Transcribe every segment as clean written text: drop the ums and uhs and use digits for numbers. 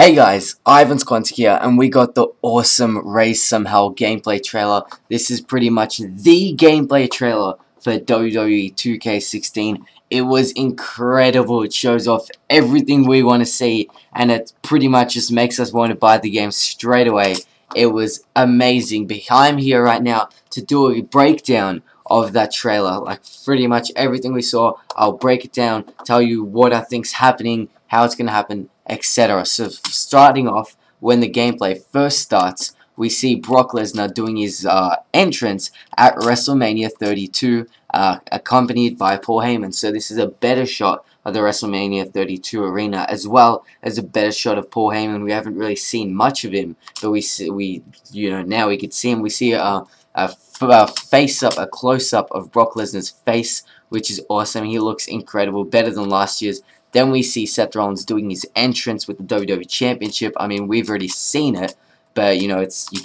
Hey guys, Ivan's Quantic here, and we got the awesome Raise Some Hell gameplay trailer. This is pretty much the gameplay trailer for WWE 2K16. It was incredible. It shows off everything we want to see, and it pretty much just makes us want to buy the game straight away. It was amazing. But I'm here right now to do a breakdown of that trailer. Like pretty much everything we saw, I'll break it down, tell you what I think's happening, how it's going to happen, etc. So starting off, when the gameplay first starts, we see Brock Lesnar doing his entrance at WrestleMania 32, accompanied by Paul Heyman. So this is a better shot of the WrestleMania 32 arena, as well as a better shot of Paul Heyman. We haven't really seen much of him, but now we could see him. We see a face-up, a close-up of Brock Lesnar's face, which is awesome. He looks incredible, better than last year's. Then we see Seth Rollins doing his entrance with the WWE Championship. I mean, we've already seen it, but you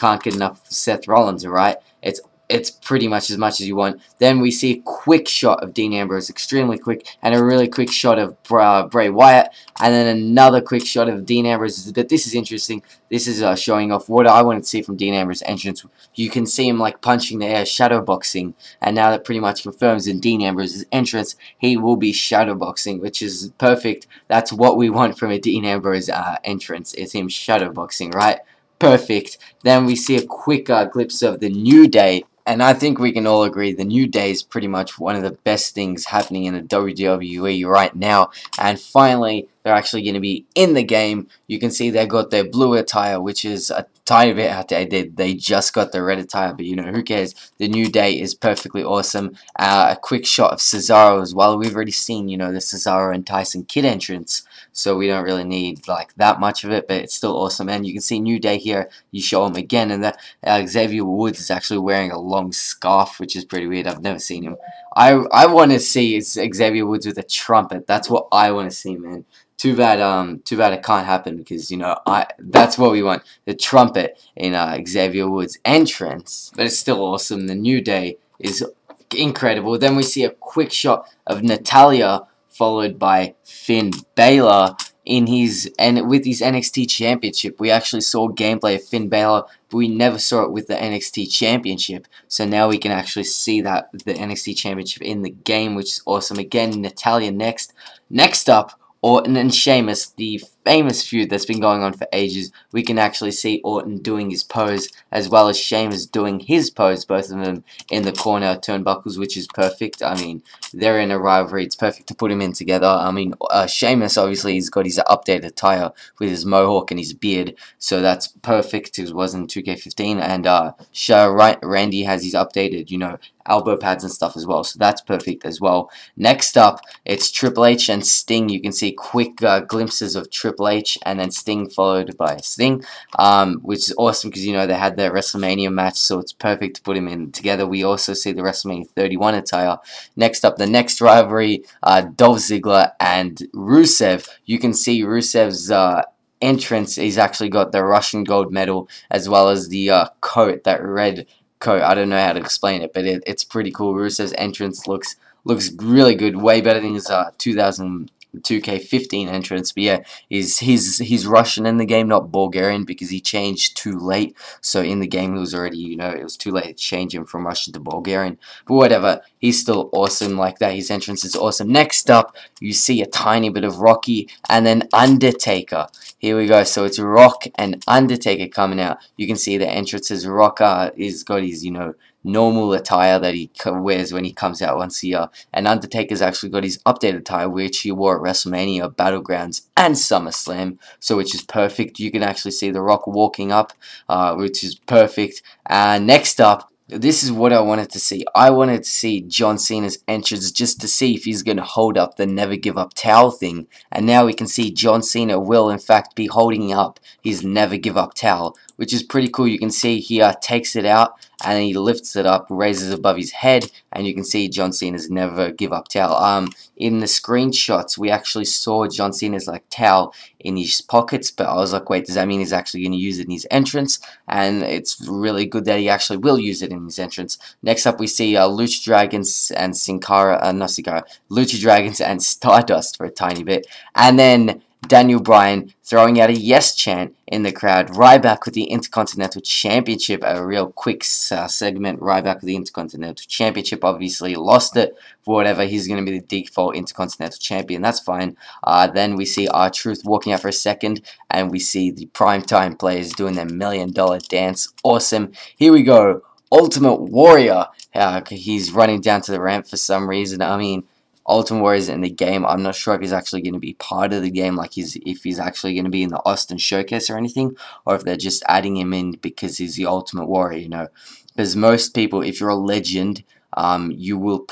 can't get enough Seth Rollins, right? It's pretty much as you want. Then we see a quick shot of Dean Ambrose, extremely quick, and a really quick shot of Bray Wyatt, and then another quick shot of Dean Ambrose. But this is interesting. This is showing off what I wanted to see from Dean Ambrose's entrance. You can see him like punching the air, shadow boxing, and now that pretty much confirms in Dean Ambrose's entrance, he will be shadow boxing, which is perfect. That's what we want from a Dean Ambrose entrance, is him shadow boxing, right? Perfect. Then we see a quick glimpse of the New Day. And I think we can all agree the New Day is pretty much one of the best things happening in the WWE right now. And finally, they're actually going to be in the game. You can see they got their blue attire, which is a tiny bit outdated. They just got the red attire, but who cares? The New Day is perfectly awesome. A quick shot of Cesaro as well. We've already seen, the Cesaro and Tyson Kidd entrance, so we don't really need like that much of it, but it's still awesome. And you can see New Day here. You show him again, and that Xavier Woods is actually wearing a long scarf, which is pretty weird. I've never seen him. I want to see Xavier Woods with a trumpet. That's what I want to see, man. Too bad it can't happen, because that's what we want, the trumpet in Xavier Woods' entrance. But it's still awesome. The New Day is incredible. Then we see a quick shot of Natalya, followed by Finn Balor with his NXT Championship. We actually saw gameplay of Finn Balor, but we never saw it with the NXT Championship. So now we can actually see that the NXT Championship in the game, which is awesome. Again, Natalya next. Next up, Orton and Sheamus, the famous feud that's been going on for ages. We can actually see Orton doing his pose, as well as Sheamus doing his pose, both of them in the corner turnbuckles, which is perfect. I mean, they're in a rivalry. It's perfect to put them in together. I mean, Sheamus, obviously, he's got his updated attire with his mohawk and his beard, so that's perfect. It was in 2K15, and Randy has his updated, elbow pads and stuff as well, so that's perfect as well. Next up, it's Triple H and Sting. You can see quick glimpses of Triple H and then Sting, followed by Sting, which is awesome because they had their WrestleMania match, so it's perfect to put them in together. We also see the WrestleMania 31 attire. Next up, the next rivalry, Dolph Ziggler and Rusev. You can see Rusev's entrance. He's actually got the Russian gold medal, as well as the coat, that red coat. I don't know how to explain it, but it's pretty cool. Rusev's entrance looks really good, way better than his 2K15 entrance. But yeah, he's Russian in the game, not Bulgarian, because he changed too late. So in the game he was already, it was too late to change him from Russian to Bulgarian. But whatever, he's still awesome like that. His entrance is awesome. Next up, you see a tiny bit of Rocky and then Undertaker. Here we go. So it's Rock and Undertaker coming out. You can see the entrances. Rock is got his, normal attire that he wears when he comes out once a year, and Undertaker's actually got his updated attire, which he wore at WrestleMania, Battlegrounds, and SummerSlam, so which is perfect. You can actually see The Rock walking up, which is perfect. Next up, this is what I wanted to see. I wanted to see John Cena's entrance, just to see if he's going to hold up the never give up towel thing. And now we can see John Cena will in fact be holding up his never give up towel, which is pretty cool. You can see he takes it out and he lifts it up, raises above his head, and you can see John Cena's never give up towel. In the screenshots, we actually saw John Cena's towel in his pockets, but I was like, wait, does that mean he's actually going to use it in his entrance? And it's really good that he actually will use it in his entrance. Next up, we see Lucha Dragons and Lucha Dragons and Stardust for a tiny bit, and then Daniel Bryan throwing out a yes chant in the crowd. Ryback with the Intercontinental Championship, a real quick segment. Ryback with the Intercontinental Championship, obviously lost it for whatever. He's going to be the default Intercontinental Champion. That's fine. Then we see R-Truth walking out for a second, and we see the primetime players doing their $1 million dance. Awesome. Here we go. Ultimate Warrior. He's running down to the ramp for some reason. I mean, Ultimate Warrior's in the game. I'm not sure if he's actually going to be part of the game, like if he's actually going to be in the Austin Showcase or anything, or if they're just adding him in because he's the Ultimate Warrior, you know. Because most people, if you're a legend, you will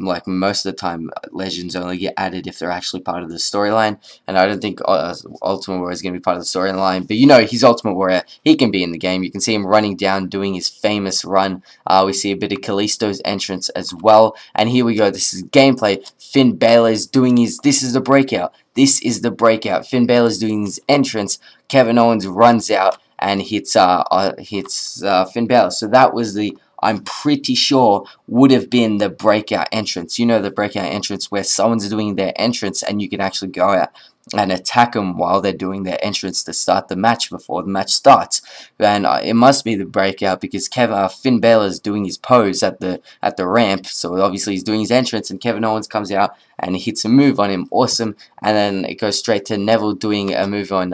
like most of the time, legends only get added if they're actually part of the storyline, and I don't think Ultimate Warrior is going to be part of the storyline, but you know, he's Ultimate Warrior, he can be in the game. You can see him running down, doing his famous run. We see a bit of Kalisto's entrance as well, and here we go. This is gameplay. Finn Balor is doing this is the breakout. This is the breakout. Finn Balor is doing his entrance. Kevin Owens runs out and hits Finn Balor. So that was the, I'm pretty sure, would have been the breakout entrance. You know, the breakout entrance where someone's doing their entrance and you can actually go out and attack them while they're doing their entrance to start the match before the match starts. And it must be the breakout because Finn Balor is doing his pose at the ramp. So obviously he's doing his entrance and Kevin Owens comes out and hits a move on him. Awesome. And then it goes straight to Neville doing a move on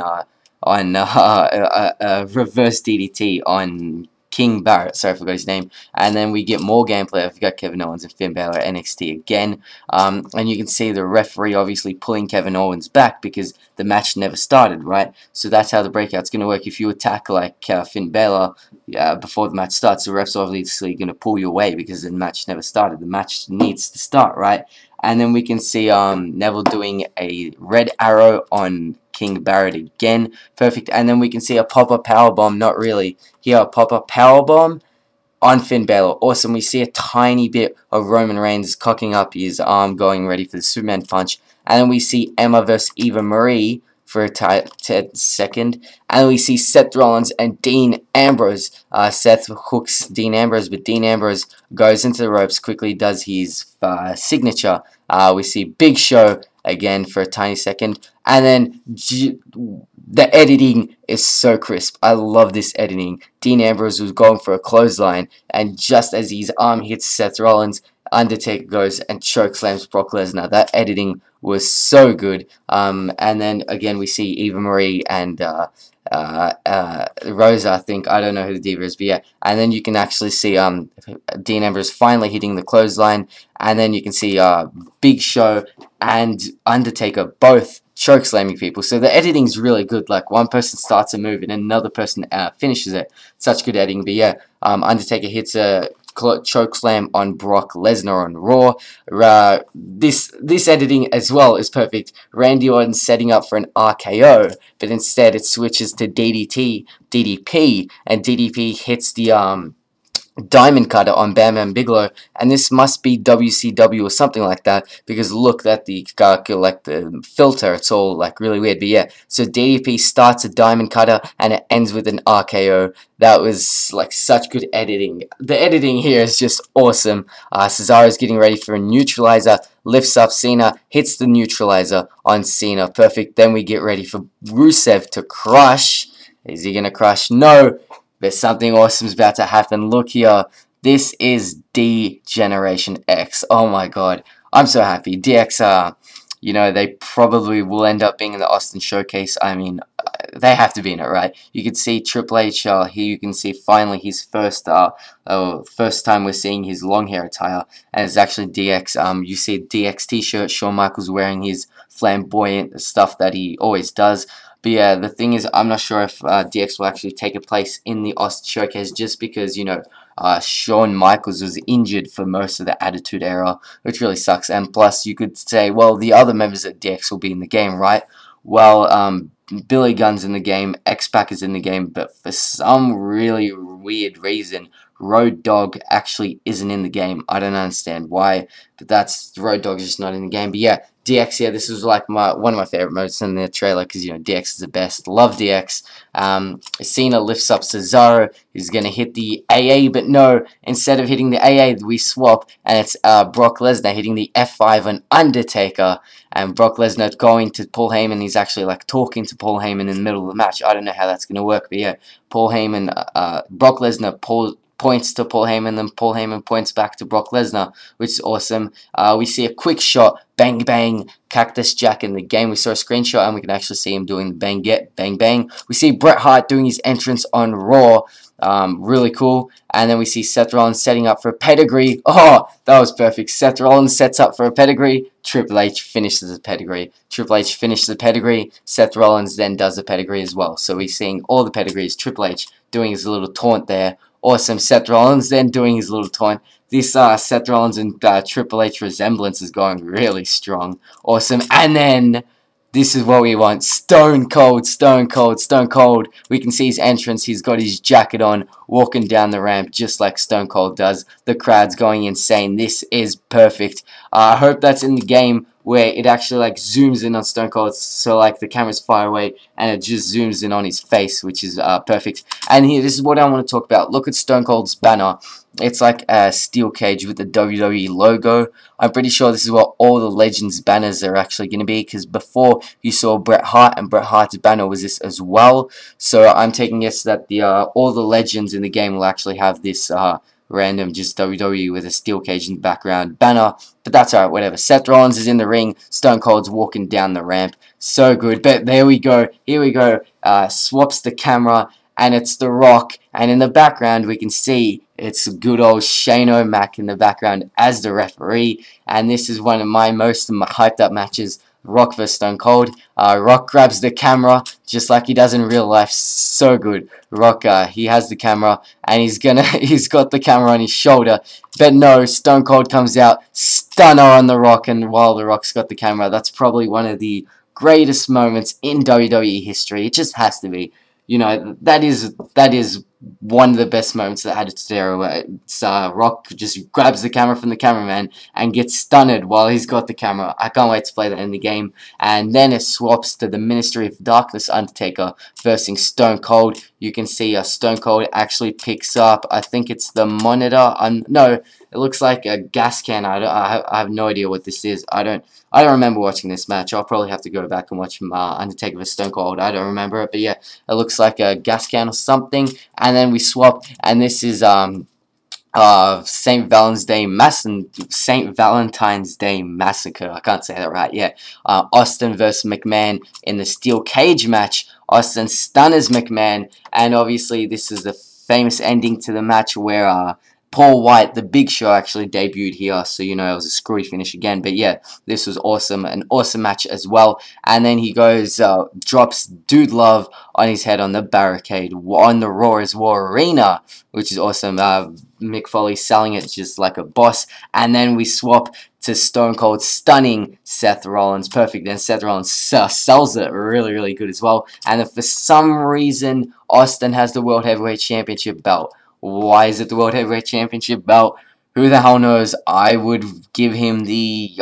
reverse DDT on King Barrett. Sorry, I forgot his name. And then we get more gameplay. I forgot Kevin Owens and Finn Balor NXT again. And you can see the referee obviously pulling Kevin Owens back because the match never started, right? So that's how the breakout's going to work. If you attack like Finn Balor before the match starts, the ref's obviously going to pull you away because the match never started. The match needs to start, right? And then we can see Neville doing a red arrow on King Barrett again. Perfect. And then we can see a pop-up powerbomb. Not really. Here, a pop-up powerbomb on Finn Balor. Awesome. We see a tiny bit of Roman Reigns cocking up his arm, going ready for the Superman punch. And then we see Emma versus Eva Marie for a second. And we see Seth Rollins and Dean Ambrose. Seth hooks Dean Ambrose, but Dean Ambrose goes into the ropes, quickly does his signature. We see Big Show again for a tiny second. And then the editing is so crisp. I love this editing. Dean Ambrose was going for a clothesline, and just as his arm hits Seth Rollins, Undertaker goes and chokeslams Brock Lesnar. That editing was so good. And then again we see Eva Marie and Rosa, I think. I don't know who the diva is, but yeah. And then you can actually see Dean Ambrose finally hitting the clothesline, and then you can see Big Show and Undertaker both chokeslamming people. So the editing's really good. Like, one person starts a move and another person finishes it. Such good editing. But yeah, Undertaker hits a chokeslam on Brock Lesnar on Raw. This editing as well is perfect. Randy Orton setting up for an RKO, but instead it switches to DDP, and DDP hits the Diamond Cutter on Bam Bam Bigelow, and this must be WCW or something like that, because look at the like the filter, it's all like really weird. But yeah, so DDP starts a Diamond Cutter and it ends with an RKO. That was like such good editing. The editing here is just awesome. Cesaro's getting ready for a neutralizer, lifts up Cena, hits the neutralizer on Cena. Perfect. Then we get ready for Rusev to crush. Is he gonna crush? No. There's something awesome's about to happen. Look here. This is D-Generation X. Oh my god. I'm so happy. DX, you know, they probably will end up being in the Austin Showcase. I mean, they have to be in it, right? You can see Triple H here. You can see finally his first time we're seeing his long hair attire. And it's actually DX. You see a DX t-shirt. Shawn Michaels wearing his flamboyant stuff that he always does. But yeah, the thing is, I'm not sure if DX will actually take a place in the Austin Showcase, just because, you know, Shawn Michaels was injured for most of the Attitude Era, which really sucks. And plus, you could say, well, the other members of DX will be in the game, right? Well, Billy Gunn's in the game, X-Pac is in the game, but for some really weird reason, Road Dogg actually isn't in the game. I don't understand why, but Road Dogg's just not in the game. But yeah, DX here. This was like one of my favorite moments in the trailer because you know DX is the best. Love DX. Cena lifts up Cesaro. He's gonna hit the AA, but no. Instead of hitting the AA, we swap, and it's Brock Lesnar hitting the F5 on Undertaker, and Brock Lesnar going to Paul Heyman. He's actually like talking to Paul Heyman in the middle of the match. I don't know how that's gonna work, but yeah, Paul Heyman, Brock Lesnar points to Paul Heyman, then Paul Heyman points back to Brock Lesnar, which is awesome. We see a quick shot, bang bang, Cactus Jack in the game. We saw a screenshot and we can actually see him doing the bang bang. We see Bret Hart doing his entrance on Raw. Really cool. And then we see Seth Rollins setting up for a pedigree. Oh, that was perfect. Seth Rollins sets up for a pedigree. Triple H finishes the pedigree. Triple H finishes the pedigree. Seth Rollins then does the pedigree as well. So we're seeing all the pedigrees. Triple H doing his little taunt there. Awesome. Seth Rollins then doing his little taunt. This Seth Rollins and Triple H resemblance is going really strong. Awesome. And then this is what we want. Stone Cold, Stone Cold, Stone Cold. We can see his entrance. He's got his jacket on, walking down the ramp just like Stone Cold does. The crowd's going insane. This is perfect. I hope that's in the game where it actually like zooms in on Stone Cold, so like the camera's far away and it just zooms in on his face, which is perfect. And here, this is what I want to talk about. Look at Stone Cold's banner. It's like a steel cage with the WWE logo. I'm pretty sure this is what all the Legends banners are actually going to be, because before you saw Bret Hart, and Bret Hart's banner was this as well. So I'm taking guess that the all the Legends in the game will actually have this random just WWE with a steel cage in the background banner, but that's alright, whatever. Seth Rollins is in the ring, Stone Cold's walking down the ramp, so good. But there we go, here we go, swaps the camera, and it's The Rock, and in the background we can see it's good old Shane O'Mac in the background as the referee, and this is one of my most hyped up matches. Rock vs Stone Cold. Rock grabs the camera just like he does in real life. So good. Rock, he has the camera and he's got the camera on his shoulder. But no, Stone Cold comes out, stunner on the Rock, and while the Rock's got the camera, that's probably one of the greatest moments in WWE history. It just has to be. You know, that is one of the best moments that had its era. It's Rock just grabs the camera from the cameraman and gets stunned while he's got the camera. I can't wait to play that in the game. And then it swaps to the Ministry of Darkness Undertaker versus Stone Cold. You can see Stone Cold actually picks up, I think it's the monitor. No, it looks like a gas can. I have no idea what this is. I don't remember watching this match. I'll probably have to go back and watch Undertaker vs Stone Cold. I don't remember it, but yeah, it looks like a gas can or something. And then we swap, and this is St. Valentine's Day Massacre. I can't say that right. Yeah, Austin versus McMahon in the steel cage match. Austin stunners McMahon, and obviously this is the famous ending to the match where Paul White, the Big Show, actually debuted here, so you know it was a screwy finish again. But yeah, this was awesome, an awesome match as well. And then he goes, drops Dude Love on his head on the barricade on the Raw is War Arena, which is awesome. Mick Foley selling it just like a boss. And then we swap to Stone Cold stunning Seth Rollins. Perfect. Then Seth Rollins sells it really, really good as well. And if for some reason Austin has the World Heavyweight Championship belt. Why is it the World Heavyweight Championship belt? Who the hell knows? I would give him the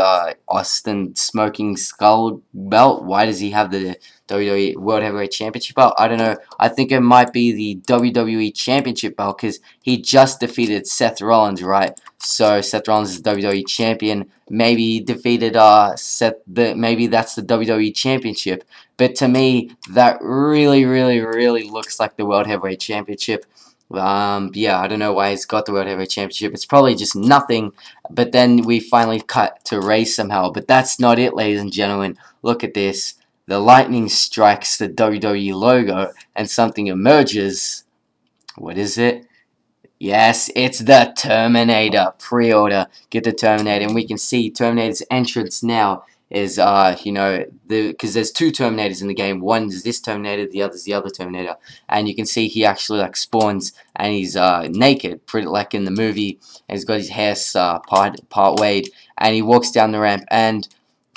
Austin Smoking Skull belt. Why does he have the WWE World Heavyweight Championship belt? I don't know. I think it might be the WWE Championship belt because he just defeated Seth Rollins, right? So Seth Rollins is the WWE Champion. Maybe he defeated maybe that's the WWE Championship. But to me, that really, really, really looks like the World Heavyweight Championship. Yeah, I don't know why he's got the World Heavyweight Championship. It's probably just nothing. But then we finally cut to Ray somehow. But that's not it, ladies and gentlemen. Look at this. The lightning strikes the WWE logo and something emerges. What is it? Yes, it's the Terminator. Pre-order. Get the Terminator. And we can see Terminator's entrance now is, you know, because there's two Terminators in the game. One is this Terminator, the other is the other Terminator. And you can see he actually, like, spawns, and he's, naked, pretty like in the movie. And he's got his hair, part waved, and he walks down the ramp, and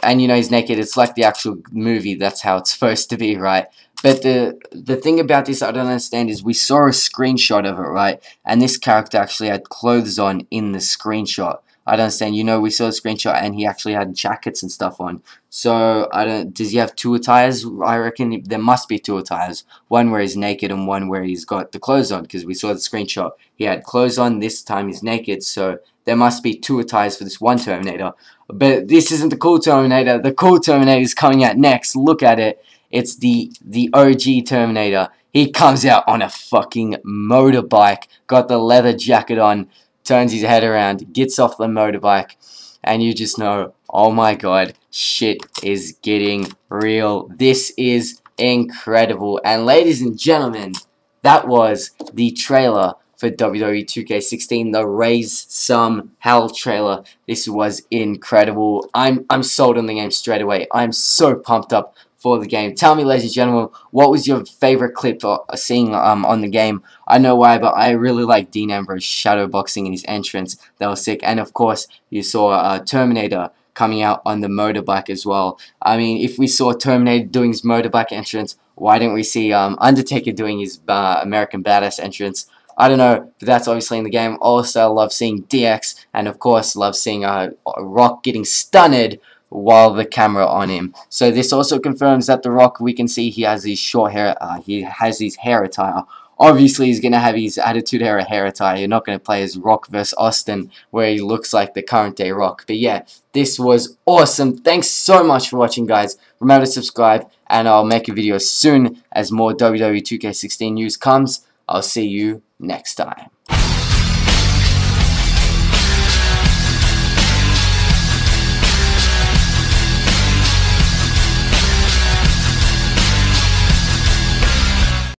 you know, he's naked. It's like the actual movie. That's how it's supposed to be, right? But the thing about this I don't understand is we saw a screenshot of it, right? And this character actually had clothes on in the screenshot. I don't understand. You know, we saw a screenshot and he actually had jackets and stuff on. So, I don't... Does he have two attires? I reckon there must be two attires. One where he's naked and one where he's got the clothes on. Because we saw the screenshot. He had clothes on. This time he's naked. So, there must be two attires for this one Terminator. But this isn't the cool Terminator. The cool Terminator is coming out next. Look at it. It's the OG Terminator. He comes out on a fucking motorbike. Got the leather jacket on. Turns his head around. Gets off the motorbike. And you just know, oh my god, shit is getting real. This is incredible. And ladies and gentlemen, that was the trailer for WWE 2K16, the Raise Some Hell trailer. This was incredible. I'm sold on the game straight away. I'm so pumped up for the game. Tell me, ladies and gentlemen, what was your favorite clip seeing on the game? I know why, but I really like Dean Ambrose shadowboxing in his entrance. That was sick. And of course, you saw Terminator coming out on the motorbike as well. I mean, if we saw Terminator doing his motorbike entrance, why didn't we see Undertaker doing his American Badass entrance? I don't know, but that's obviously in the game. Also, I love seeing DX, and of course, love seeing Rock getting stunned while the camera on him. So this also confirms that The Rock, we can see he has his short hair, he has his hair attire. Obviously, he's going to have his Attitude Era hair attire. You're not going to play as Rock vs. Austin, where he looks like the current day Rock. But yeah, this was awesome. Thanks so much for watching, guys. Remember to subscribe, and I'll make a video as soon as more WWE 2K16 news comes. I'll see you next time.